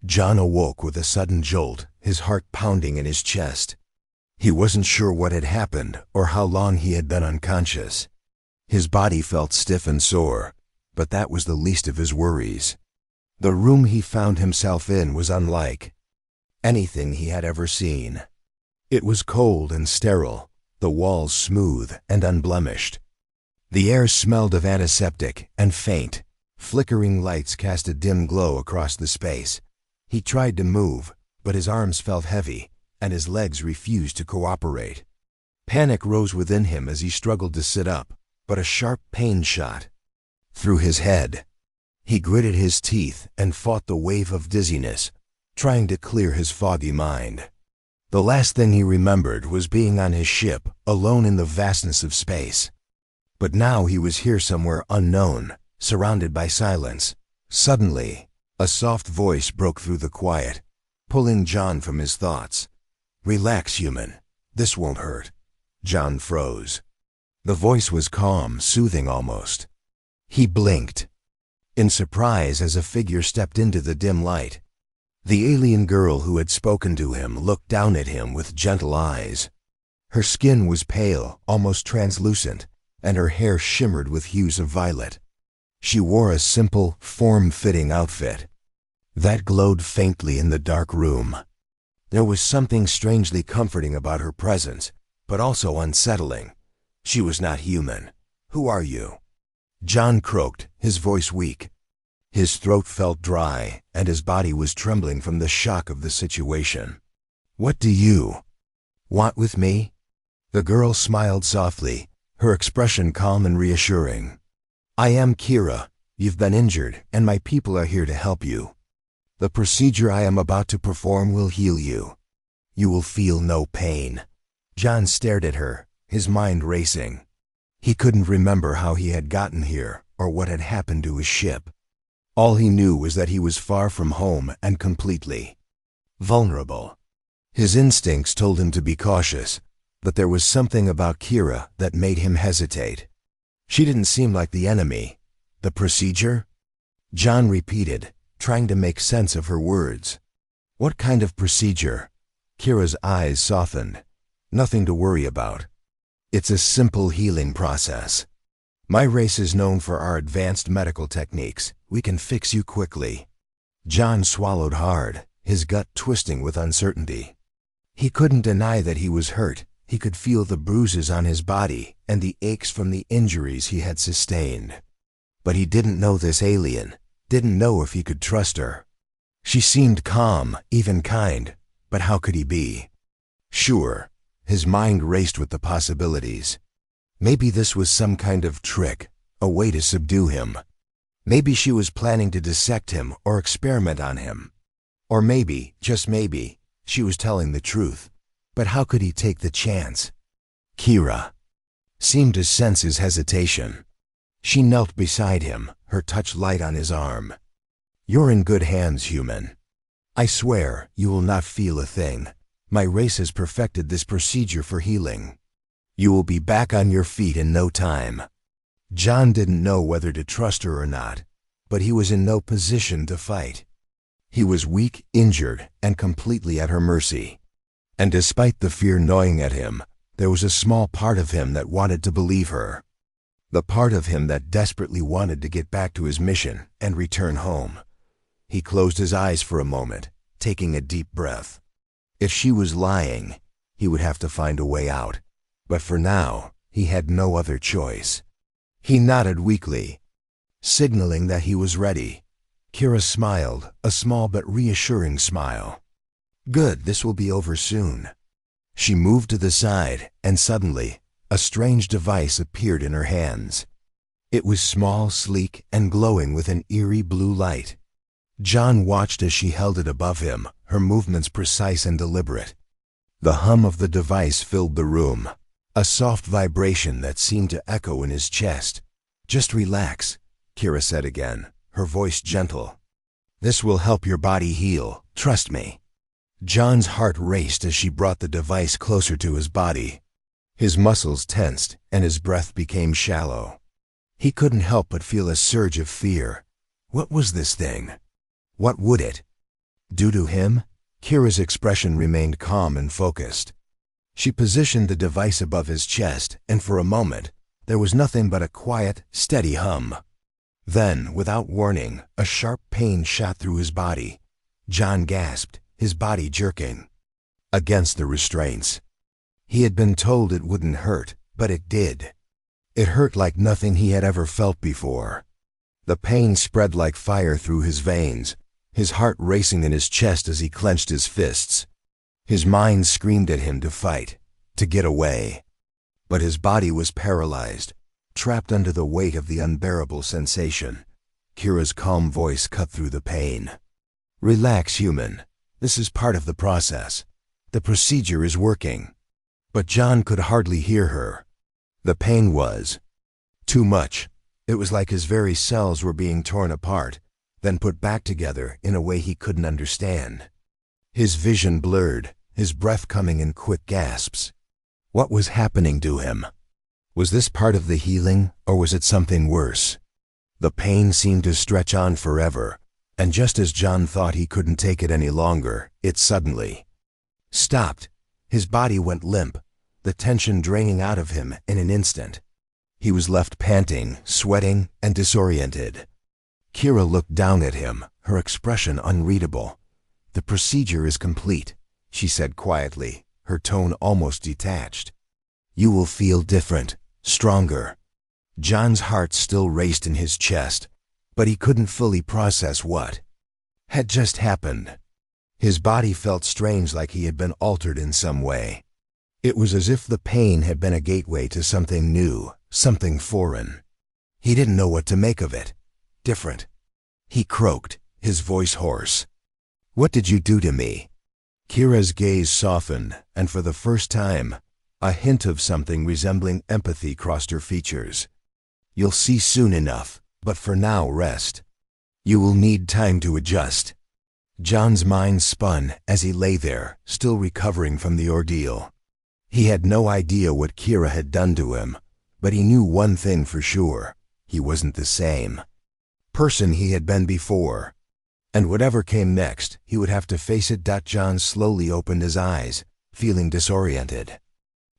John awoke with a sudden jolt, his heart pounding in his chest. He wasn't sure what had happened or how long he had been unconscious. His body felt stiff and sore, but that was the least of his worries. The room he found himself in was unlike anything he had ever seen. It was cold and sterile, the walls smooth and unblemished. The air smelled of antiseptic and faint. Flickering lights cast a dim glow across the space. He tried to move, but his arms felt heavy, and his legs refused to cooperate. Panic rose within him as he struggled to sit up, but a sharp pain shot through his head. He gritted his teeth and fought the wave of dizziness, trying to clear his foggy mind. The last thing he remembered was being on his ship, alone in the vastness of space. But now he was here somewhere unknown, surrounded by silence. Suddenly, a soft voice broke through the quiet, pulling John from his thoughts. "Relax, human. This won't hurt." John froze. The voice was calm, soothing almost. He blinked in surprise as a figure stepped into the dim light. The alien girl who had spoken to him looked down at him with gentle eyes. Her skin was pale, almost translucent, and her hair shimmered with hues of violet. She wore a simple, form-fitting outfit that glowed faintly in the dark room. There was something strangely comforting about her presence, but also unsettling. She was not human. "Who are you?" John croaked, his voice weak. His throat felt dry, and his body was trembling from the shock of the situation. "What do you want with me?" The girl smiled softly, her expression calm and reassuring. "I am Kira. You've been injured, and my people are here to help you. The procedure I am about to perform will heal you. You will feel no pain." John stared at her, his mind racing. He couldn't remember how he had gotten here or what had happened to his ship. All he knew was that he was far from home and completely vulnerable. His instincts told him to be cautious, but there was something about Kira that made him hesitate. She didn't seem like the enemy. "The procedure?" John repeated, trying to make sense of her words. "What kind of procedure?" Kira's eyes softened. "Nothing to worry about. It's a simple healing process. My race is known for our advanced medical techniques. We can fix you quickly." John swallowed hard, his gut twisting with uncertainty. He couldn't deny that he was hurt. He could feel the bruises on his body and the aches from the injuries he had sustained. But he didn't know this alien, didn't know if he could trust her. She seemed calm, even kind, but how could he be sure? His mind raced with the possibilities. Maybe this was some kind of trick, a way to subdue him. Maybe she was planning to dissect him or experiment on him. Or maybe, just maybe, she was telling the truth. But how could he take the chance? Kira seemed to sense his hesitation. She knelt beside him, her touch light on his arm. "You're in good hands, human. I swear you will not feel a thing. My race has perfected this procedure for healing. You will be back on your feet in no time." John didn't know whether to trust her or not, but he was in no position to fight. He was weak, injured, and completely at her mercy. And despite the fear gnawing at him, there was a small part of him that wanted to believe her. The part of him that desperately wanted to get back to his mission and return home. He closed his eyes for a moment, taking a deep breath. If she was lying, he would have to find a way out. But for now, he had no other choice. He nodded weakly, signaling that he was ready. Kira smiled, a small but reassuring smile. "Good, this will be over soon." She moved to the side, and suddenly, a strange device appeared in her hands. It was small, sleek, and glowing with an eerie blue light. John watched as she held it above him, her movements precise and deliberate. The hum of the device filled the room, a soft vibration that seemed to echo in his chest. "Just relax," Kira said again, her voice gentle. "This will help your body heal, trust me." John's heart raced as she brought the device closer to his body. His muscles tensed, and his breath became shallow. He couldn't help but feel a surge of fear. What was this thing? What would it Due to him, Kira's expression remained calm and focused. She positioned the device above his chest, and for a moment, there was nothing but a quiet, steady hum. Then, without warning, a sharp pain shot through his body. John gasped, his body jerking against the restraints. He had been told it wouldn't hurt, but it did. It hurt like nothing he had ever felt before. The pain spread like fire through his veins, his heart racing in his chest as he clenched his fists. His mind screamed at him to fight, to get away. But his body was paralyzed, trapped under the weight of the unbearable sensation. Kira's calm voice cut through the pain. "Relax, human. This is part of the process. The procedure is working." But John could hardly hear her. The pain was too much. It was like his very cells were being torn apart, then put back together in a way he couldn't understand. His vision blurred, his breath coming in quick gasps. What was happening to him? Was this part of the healing, or was it something worse? The pain seemed to stretch on forever, and just as John thought he couldn't take it any longer, it suddenly stopped. His body went limp, the tension draining out of him in an instant. He was left panting, sweating, and disoriented. Kira looked down at him, her expression unreadable. "The procedure is complete," she said quietly, her tone almost detached. "You will feel different, stronger." John's heart still raced in his chest, but he couldn't fully process what had just happened. His body felt strange, like he had been altered in some way. It was as if the pain had been a gateway to something new, something foreign. He didn't know what to make of it. Different. He croaked, his voice hoarse. "What did you do to me?" Kira's gaze softened, and for the first time, a hint of something resembling empathy crossed her features. "You'll see soon enough, but for now rest. You will need time to adjust." John's mind spun as he lay there, still recovering from the ordeal. He had no idea what Kira had done to him, but he knew one thing for sure: he wasn't the same person he had been before. And whatever came next, he would have to face it. John slowly opened his eyes, feeling disoriented.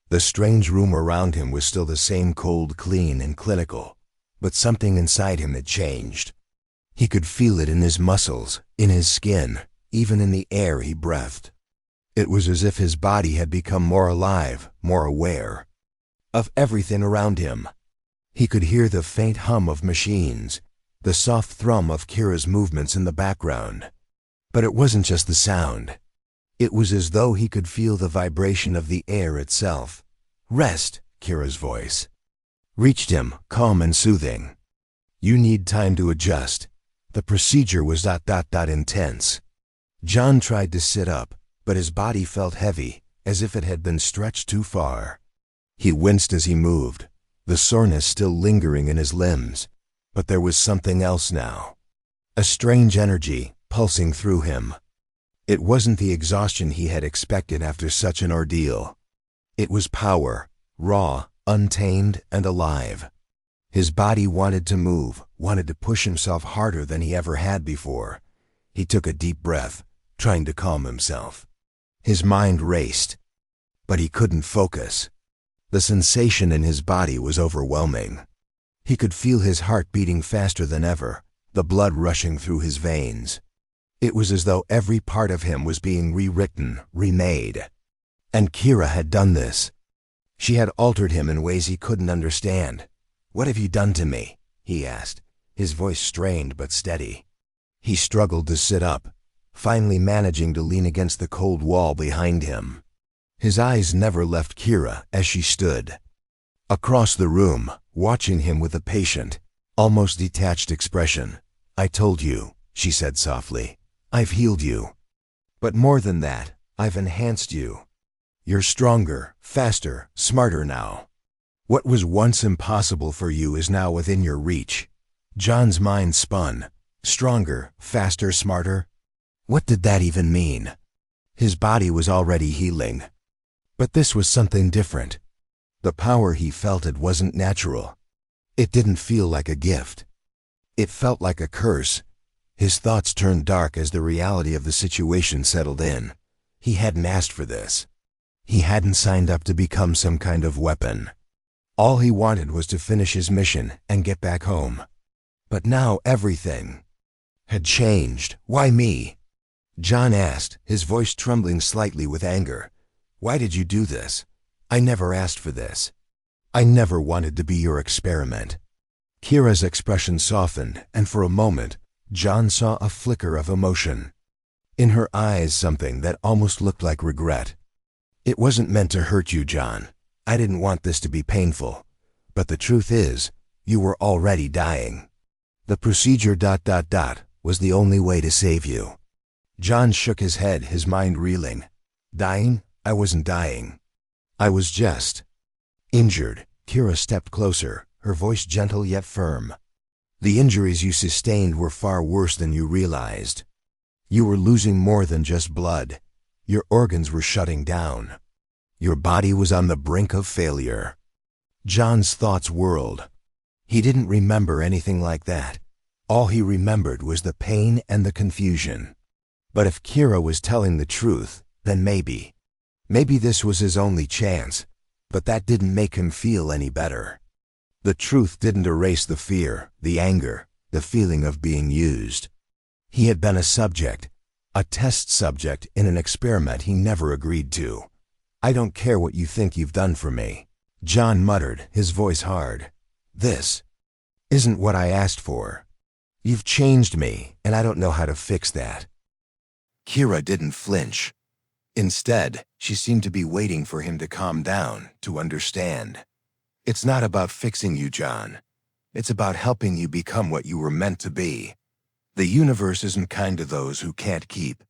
The strange room around him was still the same, cold, clean, and clinical, but something inside him had changed. He could feel it in his muscles, in his skin, even in the air he breathed. It was as if his body had become more alive, more aware of everything around him. He could hear the faint hum of machines, the soft thrum of Kira's movements in the background. But it wasn't just the sound. It was as though he could feel the vibration of the air itself. "Rest," Kira's voice reached him, calm and soothing. "You need time to adjust." The procedure was intense. John tried to sit up, but his body felt heavy, as if it had been stretched too far. He winced as he moved, the soreness still lingering in his limbs. But there was something else now. A strange energy pulsing through him. It wasn't the exhaustion he had expected after such an ordeal. It was power, raw, untamed, and alive. His body wanted to move, wanted to push himself harder than he ever had before. He took a deep breath, trying to calm himself. His mind raced, but he couldn't focus. The sensation in his body was overwhelming. He could feel his heart beating faster than ever, the blood rushing through his veins. It was as though every part of him was being rewritten, remade. And Kira had done this. She had altered him in ways he couldn't understand. "What have you done to me?" he asked, his voice strained but steady. He struggled to sit up, finally managing to lean against the cold wall behind him. His eyes never left Kira as she stood across the room, watching him with a patient, almost detached expression. "I told you," she said softly. "I've healed you. But more than that, I've enhanced you. You're stronger, faster, smarter now. What was once impossible for you is now within your reach." John's mind spun. Stronger, faster, smarter? What did that even mean? His body was already healing. But this was something different. The power he felt, it wasn't natural. It didn't feel like a gift. It felt like a curse. His thoughts turned dark as the reality of the situation settled in. He hadn't asked for this. He hadn't signed up to become some kind of weapon. All he wanted was to finish his mission and get back home. But now everything had changed. Why me? John asked, his voice trembling slightly with anger. Why did you do this? I never asked for this. I never wanted to be your experiment. Kira's expression softened, and for a moment, John saw a flicker of emotion. In her eyes, something that almost looked like regret. It wasn't meant to hurt you, John. I didn't want this to be painful. But the truth is, you were already dying. The procedure ... was the only way to save you. John shook his head, his mind reeling. Dying? I wasn't dying. I was just injured. Kira stepped closer, her voice gentle yet firm. The injuries you sustained were far worse than you realized. You were losing more than just blood. Your organs were shutting down. Your body was on the brink of failure. John's thoughts whirled. He didn't remember anything like that. All he remembered was the pain and the confusion. But if Kira was telling the truth, then maybe this was his only chance. But that didn't make him feel any better. The truth didn't erase the fear, the anger, the feeling of being used. He had been a subject, a test subject in an experiment he never agreed to. I don't care what you think you've done for me, John muttered, his voice hard. This isn't what I asked for. You've changed me, and I don't know how to fix that. Kira didn't flinch. Instead, she seemed to be waiting for him to calm down, to understand. It's not about fixing you, John. It's about helping you become what you were meant to be. The universe isn't kind to those who can't keep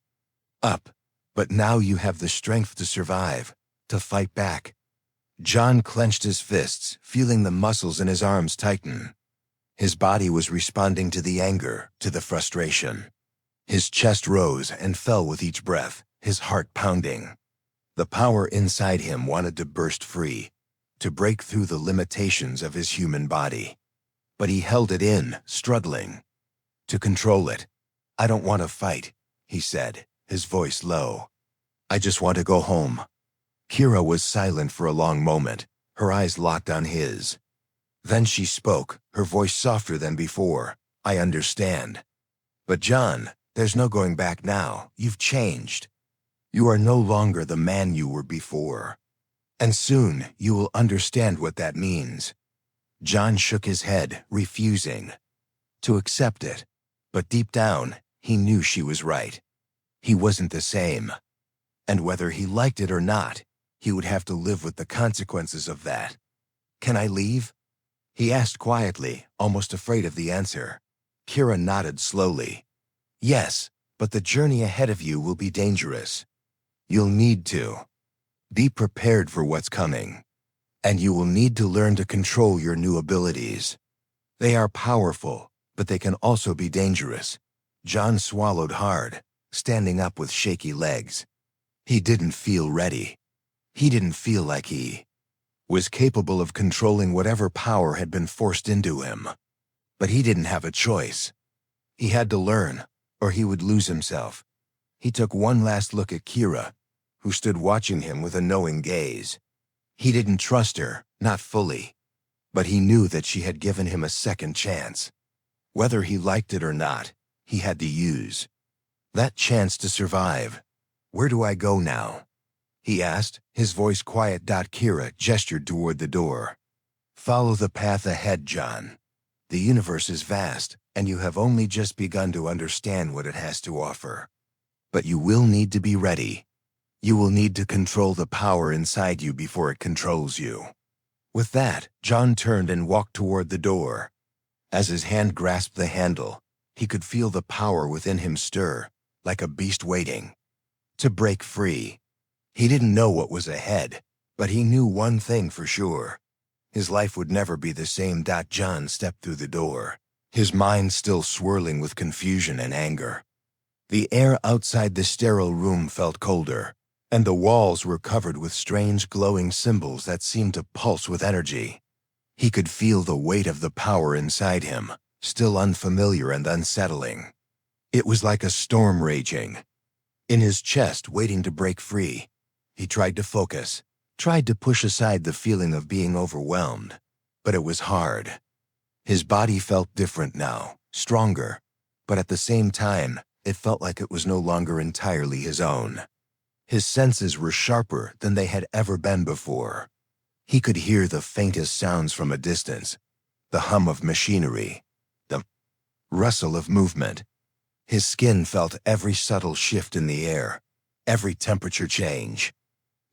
up. But now you have the strength to survive, to fight back. John clenched his fists, feeling the muscles in his arms tighten. His body was responding to the anger, to the frustration. His chest rose and fell with each breath, his heart pounding. The power inside him wanted to burst free, to break through the limitations of his human body. But he held it in, struggling to control it. I don't want to fight, he said, his voice low. I just want to go home. Kira was silent for a long moment, her eyes locked on his. Then she spoke, her voice softer than before. I understand. But John, there's no going back now. You've changed. You are no longer the man you were before. And soon you will understand what that means. John shook his head, refusing to accept it. But deep down, he knew she was right. He wasn't the same. And whether he liked it or not, he would have to live with the consequences of that. Can I leave? He asked quietly, almost afraid of the answer. Kira nodded slowly. Yes, but the journey ahead of you will be dangerous. You'll need to be prepared for what's coming. And you will need to learn to control your new abilities. They are powerful, but they can also be dangerous. John swallowed hard, standing up with shaky legs. He didn't feel ready. He didn't feel like he was capable of controlling whatever power had been forced into him. But he didn't have a choice. He had to learn, or he would lose himself. He took one last look at Kira, who stood watching him with a knowing gaze. He didn't trust her, not fully. But he knew that she had given him a second chance. Whether he liked it or not, he had to use that chance to survive. Where do I go now? He asked, his voice quiet. Kira gestured toward the door. Follow the path ahead, John. The universe is vast, and you have only just begun to understand what it has to offer. But you will need to be ready. You will need to control the power inside you before it controls you. With that, John turned and walked toward the door. As his hand grasped the handle, he could feel the power within him stir, like a beast waiting to break free. He didn't know what was ahead, but he knew one thing for sure. His life would never be the same. John stepped through the door, his mind still swirling with confusion and anger. The air outside the sterile room felt colder, and the walls were covered with strange glowing symbols that seemed to pulse with energy. He could feel the weight of the power inside him, still unfamiliar and unsettling. It was like a storm raging in his chest, waiting to break free. He tried to focus, tried to push aside the feeling of being overwhelmed, but it was hard. His body felt different now, stronger, but at the same time, it felt like it was no longer entirely his own. His senses were sharper than they had ever been before. He could hear the faintest sounds from a distance, the hum of machinery, the rustle of movement. His skin felt every subtle shift in the air, every temperature change.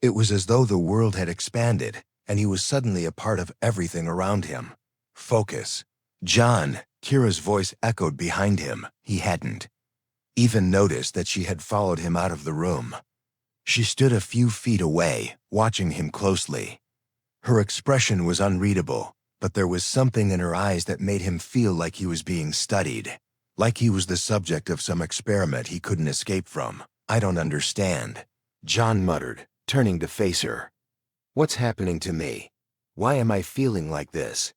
It was as though the world had expanded, and he was suddenly a part of everything around him. Focus. John, Kira's voice echoed behind him. He hadn't even noticed that she had followed him out of the room. She stood a few feet away, watching him closely. Her expression was unreadable, but there was something in her eyes that made him feel like he was being studied, like he was the subject of some experiment he couldn't escape from. "I don't understand," John muttered, turning to face her. "What's happening to me? Why am I feeling like this?"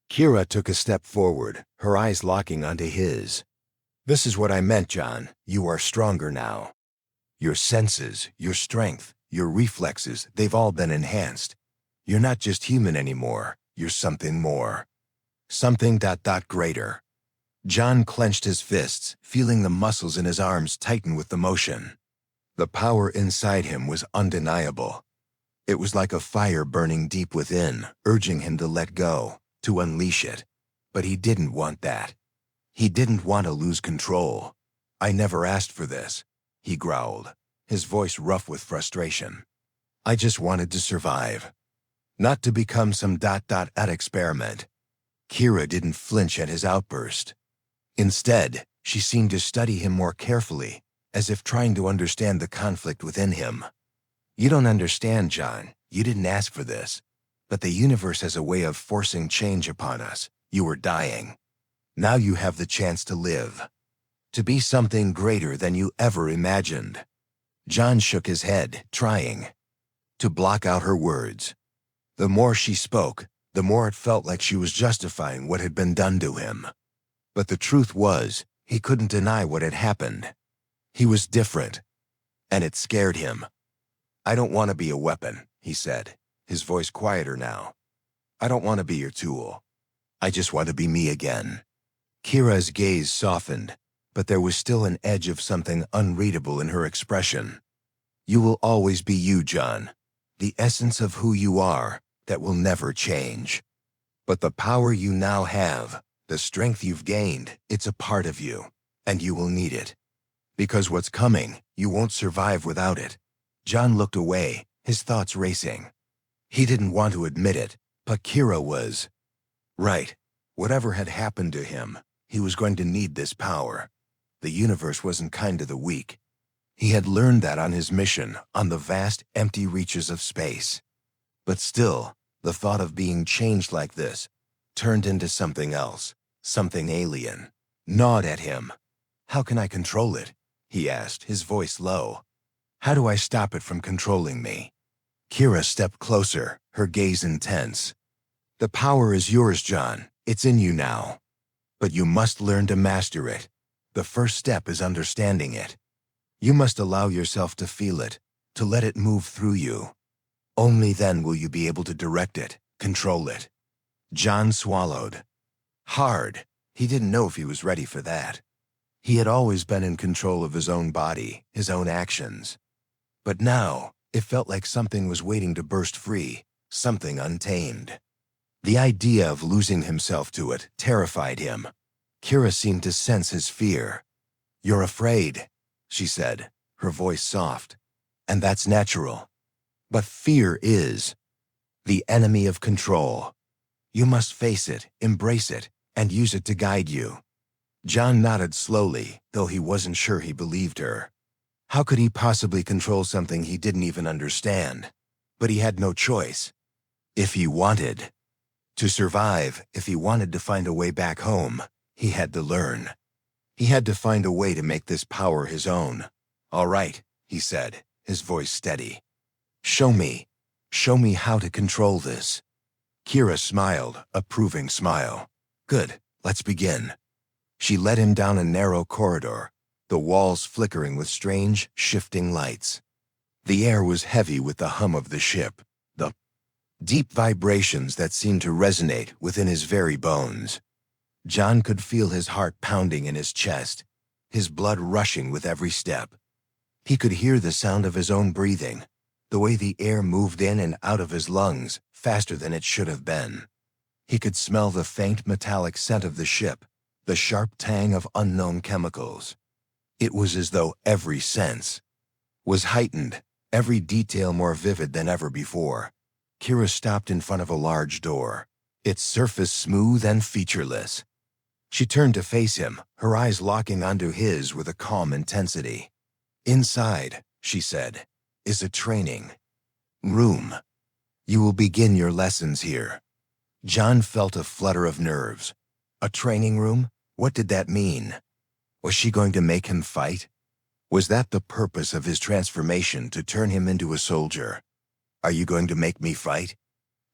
Kira took a step forward, her eyes locking onto his. "This is what I meant, John. You are stronger now. Your senses, your strength, your reflexes, they've all been enhanced. You're not just human anymore. You're something more. Something greater." John clenched his fists, feeling the muscles in his arms tighten with the motion. The power inside him was undeniable. It was like a fire burning deep within, urging him to let go, to unleash it. But he didn't want that. He didn't want to lose control. "I never asked for this," he growled, his voice rough with frustration. "I just wanted to survive. Not to become some experiment." Kira didn't flinch at his outburst. Instead, she seemed to study him more carefully, as if trying to understand the conflict within him. "You don't understand, John. You didn't ask for this. But the universe has a way of forcing change upon us. You were dying. Now you have the chance to live. To be something greater than you ever imagined." John shook his head, trying to block out her words. The more she spoke, the more it felt like she was justifying what had been done to him. But the truth was, he couldn't deny what had happened. He was different, and it scared him. "I don't want to be a weapon," he said, his voice quieter now. "I don't want to be your tool. I just want to be me again." Kira's gaze softened, but there was still an edge of something unreadable in her expression. "You will always be you, John. The essence of who you are, that will never change. But the power you now have, the strength you've gained, it's a part of you, and you will need it. Because what's coming, you won't survive without it." John looked away, his thoughts racing. He didn't want to admit it, but Kira was right. Whatever had happened to him, he was going to need this power. The universe wasn't kind to the weak. He had learned that on his mission, on the vast, empty reaches of space. But still, the thought of being changed like this turned into something else, something alien, gnawed at him. "How can I control it?" he asked, his voice low. "How do I stop it from controlling me?" Kira stepped closer, her gaze intense. "The power is yours, John. It's in you now. But you must learn to master it. The first step is understanding it. You must allow yourself to feel it, to let it move through you. Only then will you be able to direct it, control it." John swallowed. Hard. He didn't know if he was ready for that. He had always been in control of his own body, his own actions. But now, it felt like something was waiting to burst free, something untamed. The idea of losing himself to it terrified him. Kira seemed to sense his fear. "You're afraid," she said, her voice soft. "And that's natural. But fear is the enemy of control. You must face it, embrace it, and use it to guide you." John nodded slowly, though he wasn't sure he believed her. How could he possibly control something he didn't even understand? But he had no choice. If he wanted to survive, if he wanted to find a way back home, he had to learn. He had to find a way to make this power his own. "All right," he said, his voice steady. Show me how to control this." Kira smiled, approving smile. "Good, let's begin." She led him down a narrow corridor, the walls flickering with strange, shifting lights. The air was heavy with the hum of the ship, the deep vibrations that seemed to resonate within his very bones. John could feel his heart pounding in his chest, his blood rushing with every step. He could hear the sound of his own breathing, the way the air moved in and out of his lungs faster than it should have been. He could smell the faint metallic scent of the ship, the sharp tang of unknown chemicals. It was as though every sense was heightened, every detail more vivid than ever before. Kira stopped in front of a large door, its surface smooth and featureless. She turned to face him, her eyes locking onto his with a calm intensity. "Inside," she said, "is a training room. You will begin your lessons here." John felt a flutter of nerves. A training room? What did that mean? Was she going to make him fight? Was that the purpose of his transformation, to turn him into a soldier? "Are you going to make me fight?"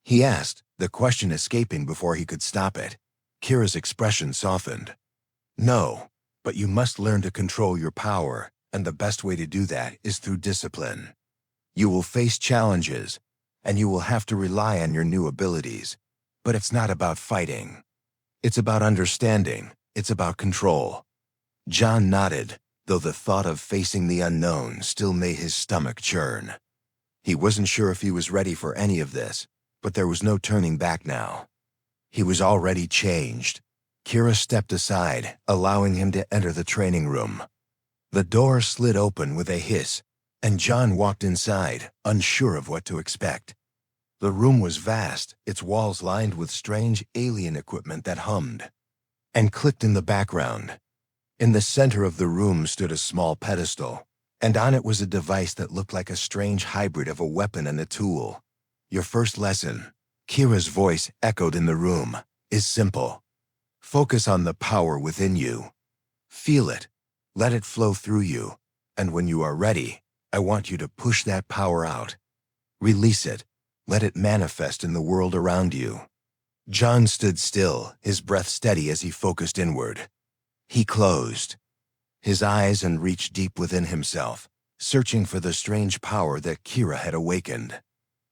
he asked, the question escaping before he could stop it. Kira's expression softened. "No, but you must learn to control your power, and the best way to do that is through discipline. You will face challenges, and you will have to rely on your new abilities. But it's not about fighting. It's about understanding. It's about control." John nodded, though the thought of facing the unknown still made his stomach churn. He wasn't sure if he was ready for any of this, but there was no turning back now. He was already changed. Kira stepped aside, allowing him to enter the training room. The door slid open with a hiss, and John walked inside, unsure of what to expect. The room was vast, its walls lined with strange alien equipment that hummed and clicked in the background. In the center of the room stood a small pedestal, and on it was a device that looked like a strange hybrid of a weapon and a tool. "Your first lesson," Kira's voice echoed in the room, "is simple. Focus on the power within you. Feel it. Let it flow through you. And when you are ready, I want you to push that power out. Release it. Let it manifest in the world around you." John stood still, his breath steady as he focused inward. He closed his eyes and reached deep within himself, searching for the strange power that Kira had awakened.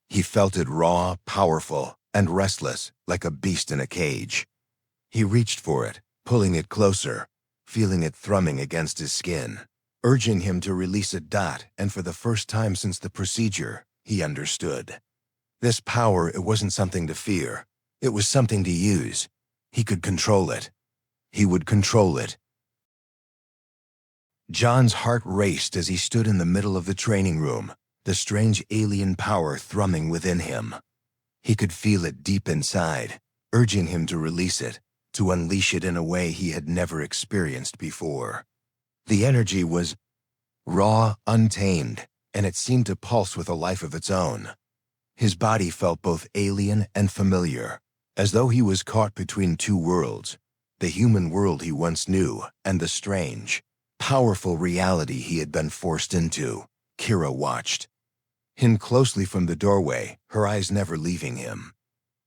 He felt it raw, powerful, and restless, like a beast in a cage. He reached for it, pulling it closer, feeling it thrumming against his skin, urging him to release a dot, and for the first time since the procedure, he understood. This power, it wasn't something to fear. It was something to use. He could control it. He would control it. John's heart raced as he stood in the middle of the training room, the strange alien power thrumming within him. He could feel it deep inside, urging him to release it, to unleash it in a way he had never experienced before. The energy was raw, untamed, and it seemed to pulse with a life of its own. His body felt both alien and familiar, as though he was caught between two worlds, the human world he once knew and the strange, powerful reality he had been forced into. Kira watched him closely from the doorway, her eyes never leaving him.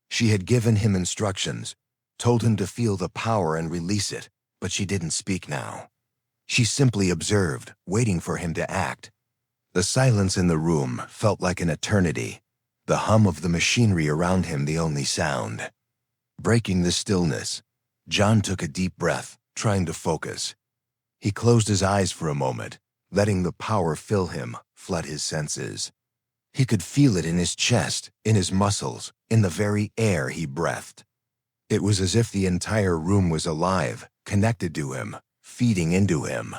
She had given him instructions, told him to feel the power and release it, but she didn't speak now. She simply observed, waiting for him to act. The silence in the room felt like an eternity, the hum of the machinery around him the only sound. Breaking the stillness, John took a deep breath, trying to focus. He closed his eyes for a moment, letting the power fill him, flood his senses. He could feel it in his chest, in his muscles, in the very air he breathed. It was as if the entire room was alive, connected to him, feeding into him.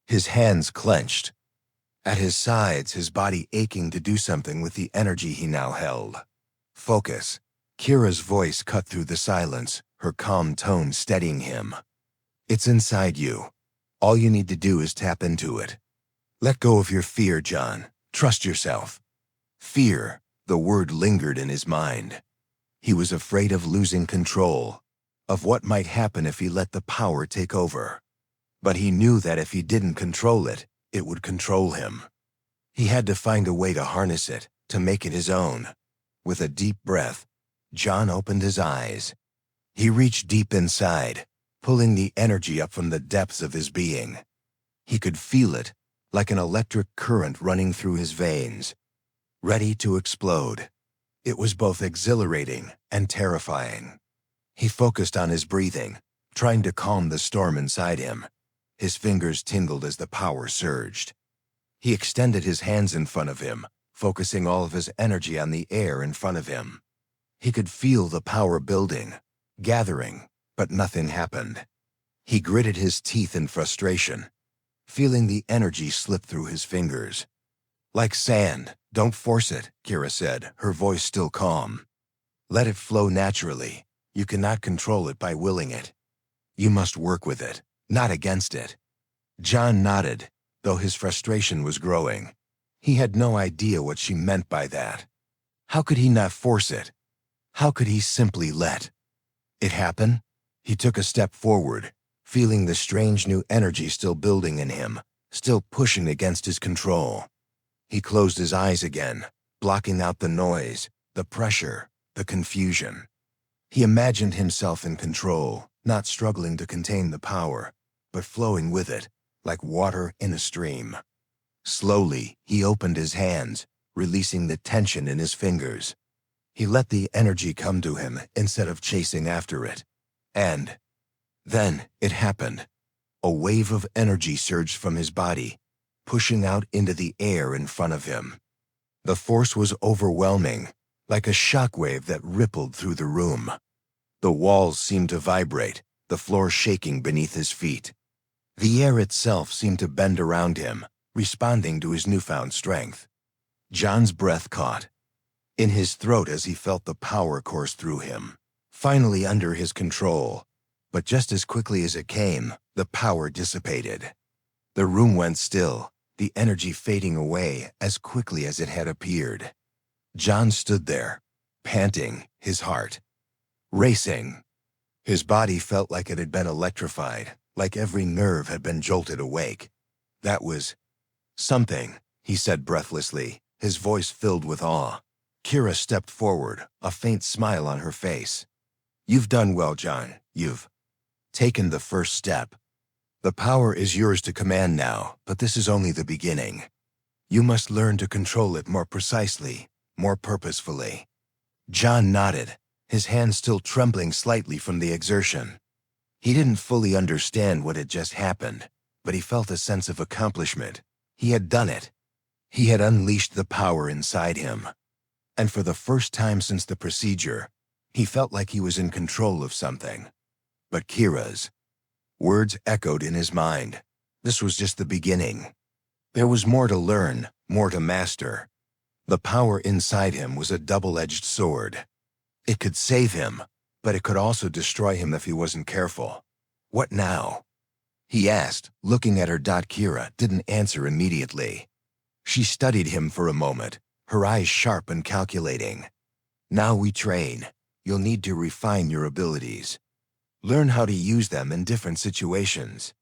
His hands clenched. At his sides, his body aching to do something with the energy he now held. "Focus." Kira's voice cut through the silence, her calm tone steadying him. "It's inside you. All you need to do is tap into it. Let go of your fear, John. Trust yourself." Fear, the word lingered in his mind. He was afraid of losing control, of what might happen if he let the power take over. But he knew that if he didn't control it, it would control him. He had to find a way to harness it, to make it his own. With a deep breath, John opened his eyes. He reached deep inside, pulling the energy up from the depths of his being. He could feel it, like an electric current running through his veins, ready to explode. It was both exhilarating and terrifying. He focused on his breathing, trying to calm the storm inside him. His fingers tingled as the power surged. He extended his hands in front of him, focusing all of his energy on the air in front of him. He could feel the power building, gathering, but nothing happened. He gritted his teeth in frustration, feeling the energy slip through his fingers. Like sand, don't force it, Kira said, her voice still calm. Let it flow naturally. You cannot control it by willing it. You must work with it, not against it. John nodded, though his frustration was growing. He had no idea what she meant by that. How could he not force it? How could he simply let it happen? He took a step forward, feeling the strange new energy still building in him, still pushing against his control. He closed his eyes again, blocking out the noise, the pressure, the confusion. He imagined himself in control, not struggling to contain the power, but flowing with it, like water in a stream. Slowly, he opened his hands, releasing the tension in his fingers. He let the energy come to him instead of chasing after it. And then it happened. A wave of energy surged from his body, pushing out into the air in front of him. The force was overwhelming, like a shockwave that rippled through the room. The walls seemed to vibrate, the floor shaking beneath his feet. The air itself seemed to bend around him, responding to his newfound strength. John's breath caught in his throat as he felt the power course through him, finally under his control. But just as quickly as it came, the power dissipated. The room went still, the energy fading away as quickly as it had appeared. John stood there, panting, his heart racing. His body felt like it had been electrified, like every nerve had been jolted awake. That was something, he said breathlessly, his voice filled with awe. Kira stepped forward, a faint smile on her face. You've done well, John. You've taken the first step. The power is yours to command now, but this is only the beginning. You must learn to control it more precisely, more purposefully. John nodded, his hands still trembling slightly from the exertion. He didn't fully understand what had just happened, but he felt a sense of accomplishment. He had done it. He had unleashed the power inside him. And for the first time since the procedure, he felt like he was in control of something. But Kira's words echoed in his mind. This was just the beginning. There was more to learn, more to master. The power inside him was a double-edged sword. It could save him, but it could also destroy him if he wasn't careful. What now? He asked, looking at her. Kira didn't answer immediately. She studied him for a moment, her eyes sharp and calculating. Now we train. You'll need to refine your abilities. Learn how to use them in different situations.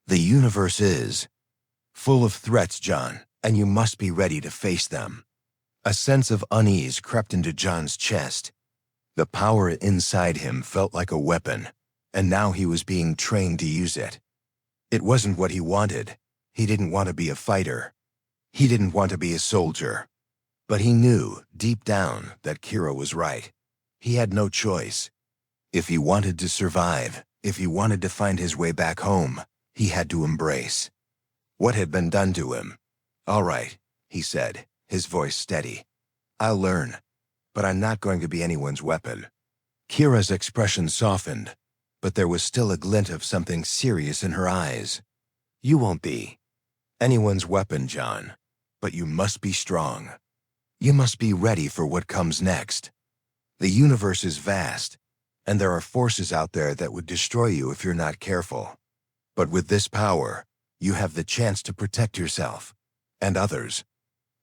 The universe is full of threats, John, and you must be ready to face them. A sense of unease crept into John's chest. The power inside him felt like a weapon, and now he was being trained to use it. It wasn't what he wanted. He didn't want to be a fighter. He didn't want to be a soldier. But he knew, deep down, that Kira was right. He had no choice. If he wanted to survive, if he wanted to find his way back home, he had to embrace what had been done to him. All right, he said, his voice steady. I'll learn, but I'm not going to be anyone's weapon. Kira's expression softened, but there was still a glint of something serious in her eyes. You won't be anyone's weapon, John, but you must be strong. You must be ready for what comes next. The universe is vast, and there are forces out there that would destroy you if you're not careful. But with this power, you have the chance to protect yourself and others.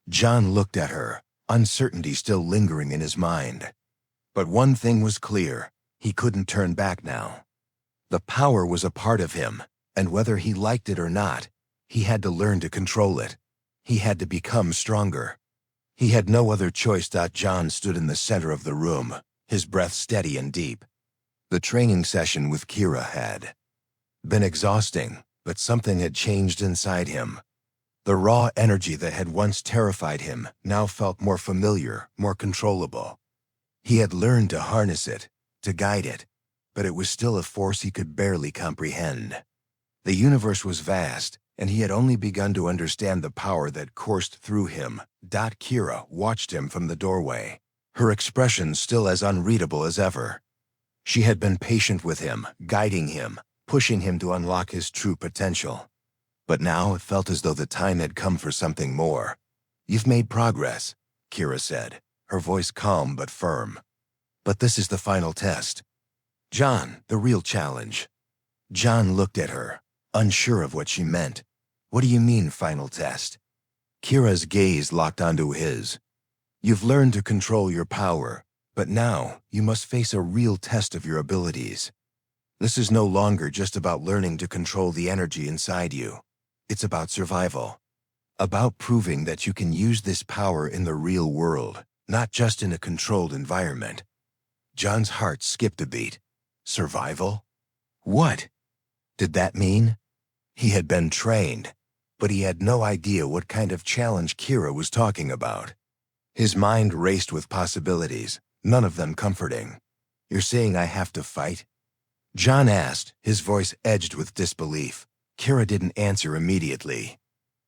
John looked at her, uncertainty still lingering in his mind. But one thing was clear, he couldn't turn back now. The power was a part of him, and whether he liked it or not, he had to learn to control it. He had to become stronger. He had no other choice. John stood in the center of the room, his breath steady and deep. The training session with Kira had been exhausting, But something had changed inside him. The raw energy that had once terrified him now felt more familiar, more controllable. He had learned to harness it, to guide it, but it was still a force he could barely comprehend. The universe was vast, and he had only begun to understand the power that coursed through him. Kira watched him from the doorway, her expression still as unreadable as ever. She had been patient with him, guiding him, pushing him to unlock his true potential. But now it felt as though the time had come for something more. "You've made progress," Kira said, her voice calm but firm. "But this is the final test. John, the real challenge." John looked at her, unsure of what she meant. "What do you mean, final test?" Kira's gaze locked onto his. "You've learned to control your power, but now you must face a real test of your abilities. This is no longer just about learning to control the energy inside you. It's about survival. About proving that you can use this power in the real world, not just in a controlled environment." John's heart skipped a beat. Survival? What did that mean? He had been trained, but he had no idea what kind of challenge Kira was talking about. His mind raced with possibilities, none of them comforting. "You're saying I have to fight?" John asked, his voice edged with disbelief. Kira didn't answer immediately.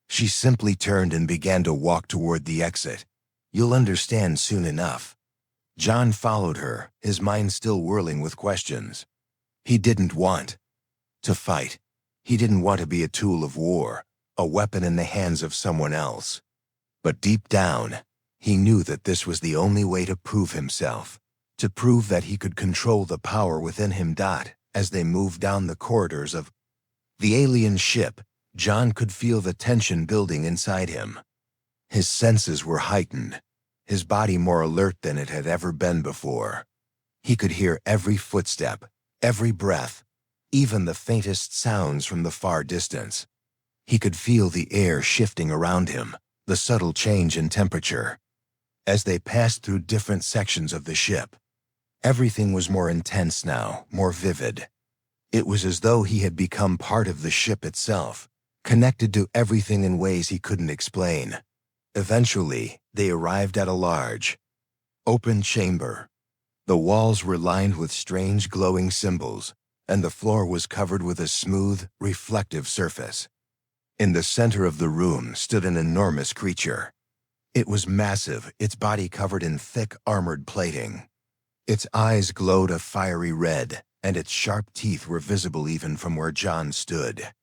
She simply turned and began to walk toward the exit. "You'll understand soon enough." John followed her, his mind still whirling with questions. He didn't want to fight. He didn't want to be a tool of war, a weapon in the hands of someone else. But deep down, he knew that this was the only way to prove himself, to prove that he could control the power within him. As they moved down the corridors of the alien ship, John could feel the tension building inside him. His senses were heightened, his body more alert than it had ever been before. He could hear every footstep, every breath, even the faintest sounds from the far distance. He could feel the air shifting around him, the subtle change in temperature. As they passed through different sections of the ship, everything was more intense now, more vivid. It was as though he had become part of the ship itself, connected to everything in ways he couldn't explain. Eventually, they arrived at a large, open chamber. The walls were lined with strange glowing symbols, and the floor was covered with a smooth, reflective surface. In the center of the room stood an enormous creature. It was massive, its body covered in thick, armored plating. Its eyes glowed a fiery red, and its sharp teeth were visible even from where John stood.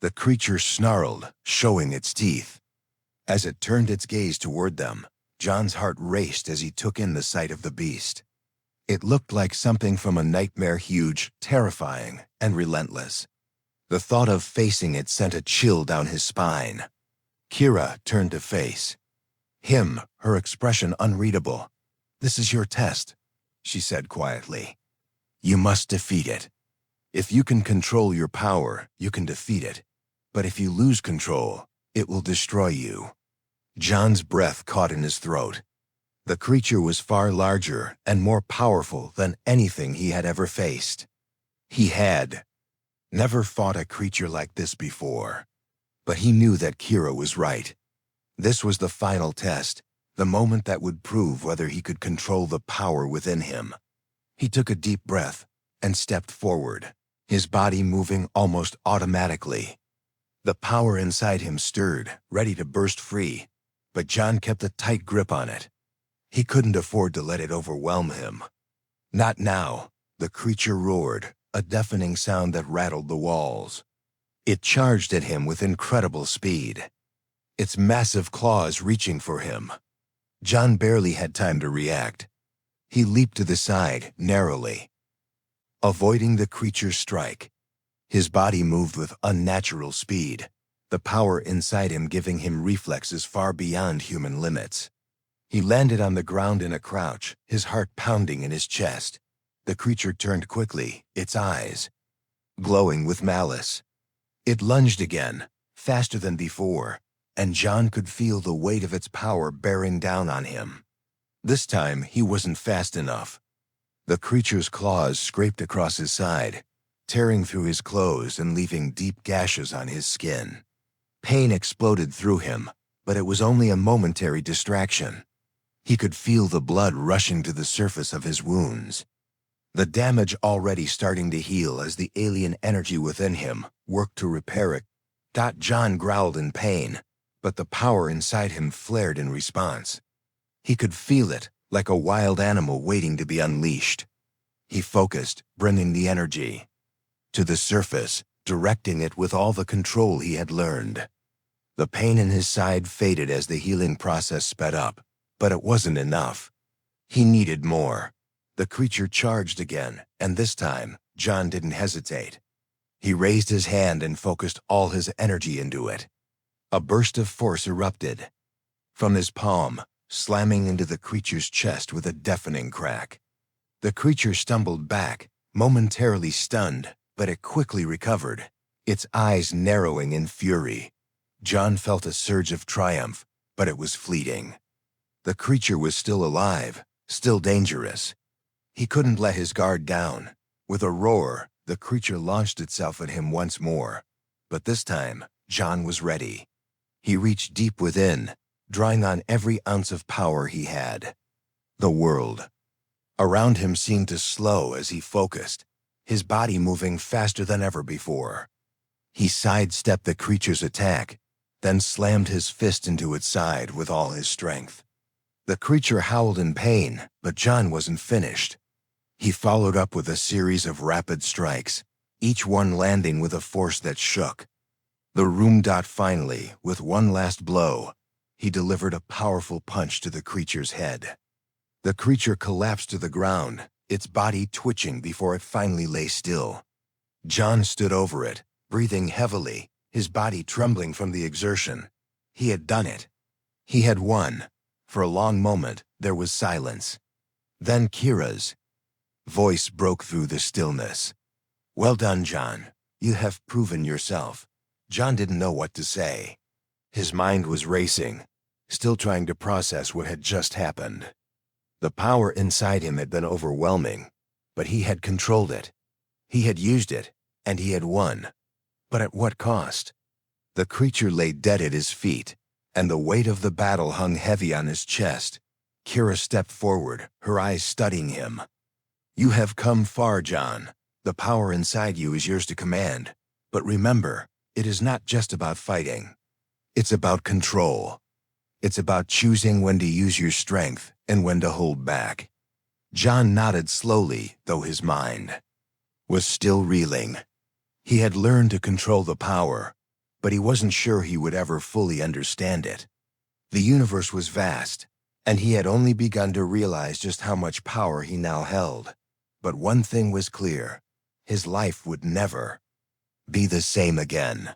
The creature snarled, showing its teeth. As it turned its gaze toward them, John's heart raced as he took in the sight of the beast. It looked like something from a nightmare, huge, terrifying, and relentless. The thought of facing it sent a chill down his spine. Kira turned to face him, her expression unreadable. "This is your test," she said quietly. "You must defeat it. If you can control your power, you can defeat it. But if you lose control, it will destroy you." John's breath caught in his throat. The creature was far larger and more powerful than anything he had ever faced. He had never fought a creature like this before. But he knew that Kira was right. This was the final test, the moment that would prove whether he could control the power within him. He took a deep breath and stepped forward, his body moving almost automatically. The power inside him stirred, ready to burst free, but John kept a tight grip on it. He couldn't afford to let it overwhelm him. Not now. The creature roared, a deafening sound that rattled the walls. It charged at him with incredible speed, its massive claws reaching for him. John barely had time to react. He leaped to the side, narrowly, avoiding the creature's strike. His body moved with unnatural speed, the power inside him giving him reflexes far beyond human limits. He landed on the ground in a crouch, his heart pounding in his chest. The creature turned quickly, its eyes glowing with malice. It lunged again, faster than before, and John could feel the weight of its power bearing down on him. This time, he wasn't fast enough. The creature's claws scraped across his side, tearing through his clothes and leaving deep gashes on his skin. Pain exploded through him, but it was only a momentary distraction. He could feel the blood rushing to the surface of his wounds, the damage already starting to heal as the alien energy within him worked to repair it. John growled in pain, but the power inside him flared in response. He could feel it, like a wild animal waiting to be unleashed. He focused, bringing the energy to the surface, directing it with all the control he had learned. The pain in his side faded as the healing process sped up, but it wasn't enough. He needed more. The creature charged again, and this time, John didn't hesitate. He raised his hand and focused all his energy into it. A burst of force erupted from his palm, slamming into the creature's chest with a deafening crack. The creature stumbled back, momentarily stunned, but it quickly recovered, its eyes narrowing in fury. John felt a surge of triumph, but it was fleeting. The creature was still alive, still dangerous. He couldn't let his guard down. With a roar, the creature launched itself at him once more. But this time, John was ready. He reached deep within, drawing on every ounce of power he had. The world around him seemed to slow as he focused, his body moving faster than ever before. He sidestepped the creature's attack, then slammed his fist into its side with all his strength. The creature howled in pain, but John wasn't finished. He followed up with a series of rapid strikes, each one landing with a force that shook the room. Finally, with one last blow, he delivered a powerful punch to the creature's head. The creature collapsed to the ground, its body twitching before it finally lay still. John stood over it, breathing heavily, his body trembling from the exertion. He had done it. He had won. For a long moment, there was silence. Then Kira's voice broke through the stillness. "Well done, John. You have proven yourself." John didn't know what to say. His mind was racing, still trying to process what had just happened. The power inside him had been overwhelming, but he had controlled it. He had used it, and he had won. But at what cost? The creature lay dead at his feet, and the weight of the battle hung heavy on his chest. Kira stepped forward, her eyes studying him. "You have come far, John. The power inside you is yours to command. But remember, it is not just about fighting. It's about control. It's about choosing when to use your strength and when to hold back." John nodded slowly, though his mind was still reeling. He had learned to control the power, but he wasn't sure he would ever fully understand it. The universe was vast, and he had only begun to realize just how much power he now held. But one thing was clear: his life would never be the same again.